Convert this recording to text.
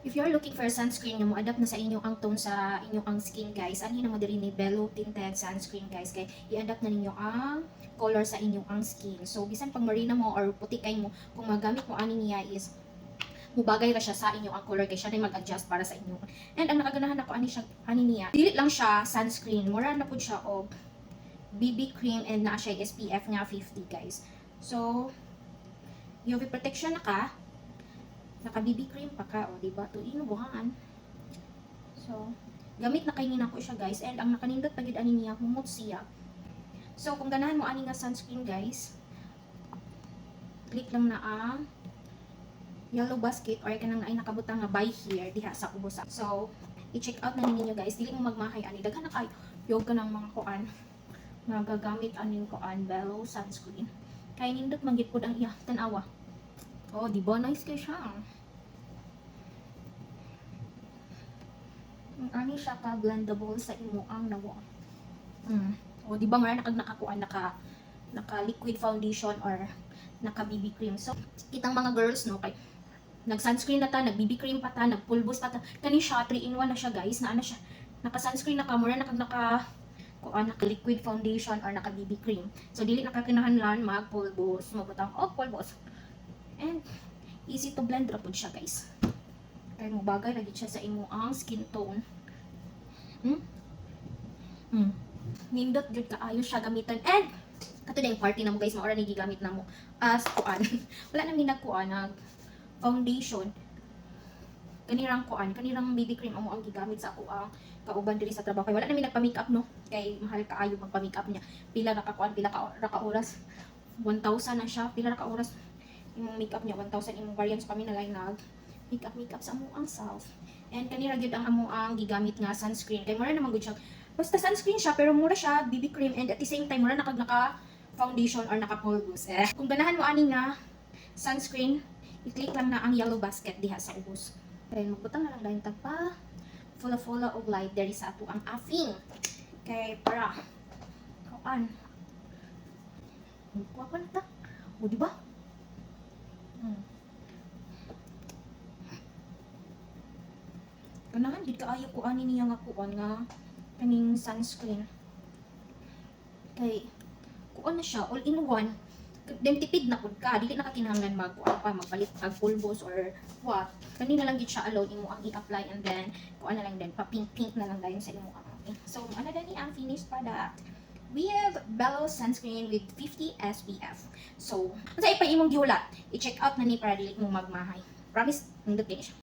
If you're looking for a sunscreen nga mo adapt na sa inyong ang tone sa inyong ang skin guys, ani na mo diri ni Bello tinted sunscreen guys kay i-adapt na ninyo ang color sa inyong ang skin. So bisan pang marina mo or puti kay mo, kung magamit mo ani niya is mubagay ra siya sa inyong ang color kay siya na mag-adjust para sa inyo. And ang nakaganahan ako ani niya, dili lang siya sunscreen, mura na pud siya og BB cream and naa siya SPF nga 50 guys. So UV protection na ka, naka BB cream pa ka, o diba? To inubuhan. So, gamit na kay nina ko siya guys, and ang nakanindot pagid ani niya humot siya. So, kung ganahan mo ani nga sunscreen guys, click lang na ang yellow basket or kanang naay nakabutang nga buy here diha sa ubos. So, i-check out na ninyo guys, dili mo magmahay ani daghan na kay yog ka ng mga kuan nga gagamit aning kuan Bello sunscreen. Kay nindot manggit pud ang iya tan-awa. Oh, di ba nice kay siya. Ani siya ka blendable sa imo ang nawa. O di ba nga nakakuan naka liquid foundation or naka BB cream. So kitang mga girls no kay nag sunscreen na ta, nag BB cream pa ta, nag pulbos pa ta. Kani siya 3-in-1 na siya guys. Na ano siya. Naka sunscreen na ka mura naka liquid foundation or naka BB cream. So dili nakakinahanglan mag pulbos, mabutang pulbos. And easy to blend ra pud siya guys. Kaya mo bagay lagi siya sa imo ang skin tone. Nindot jud kaayo siya gamitan. And kato na yung party na mo guys, maura ni gigamit na mo as kuan. Wala nang ginagkuan nag foundation. Kanirang BB cream amo ang gigamit sa ako ang kauban diri sa trabaho. Kay wala nami nagpa-makeup no. Kay mahal kaayo magpa-makeup niya. Pila ra ka oras. 1,000 na siya. Pila ra ka oras yung makeup niya, 1,000 yung variants kami na line nag makeup sa amo ang self. And kanira gyud ang amo ang gigamit nga sunscreen. Kay mura naman gud siya. Basta sunscreen siya pero mura siya BB cream and at the same time mura naka foundation or naka pulbos. Kung ganahan mo ani nga sunscreen, i-click lang na ang yellow basket diha sa ubos. Kay magbutang na lang dayon tagpa full og light diri sa ato ang afing. Kay para kuan. Kuha pa na ta. O di ba? Ganahan gid kaayo ko ani niya nga kuan nga kaning sunscreen. Kay kuan na siya all in one. Dem tipid na pud ka, dili na ka kinahanglan magkuan pa magpalit og pulbos or what. Kani na lang gid siya alone imo ang i-apply and then kuan na lang din pa pink na lang dayon sa imo ang. So ano dani ang finished product. We have Bello sunscreen with 50 SPF. So, unsa ipay imong gihulat? I-check out na ni para dili mo magmahay. Promise, nindot din siya.